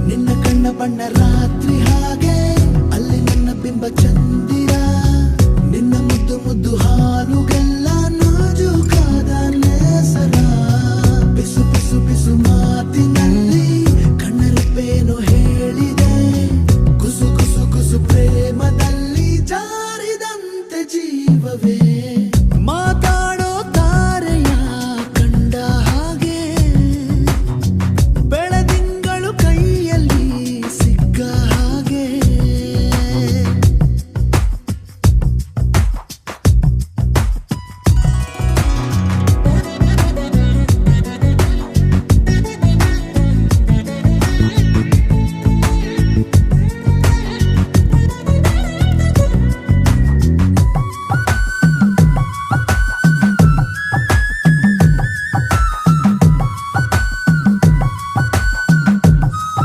ನಿನ್ನ ಕಣ್ಣ ಬಣ್ಣ ರಾತ್ರಿ ಹಾಗೆ ಅಲ್ಲಿ ನನ್ನ ಬಿಂಬ ಚಂದಿರ ನಿನ್ನ ಮುದ್ದು ಮುದ್ದು ಹಾಲುಗಳ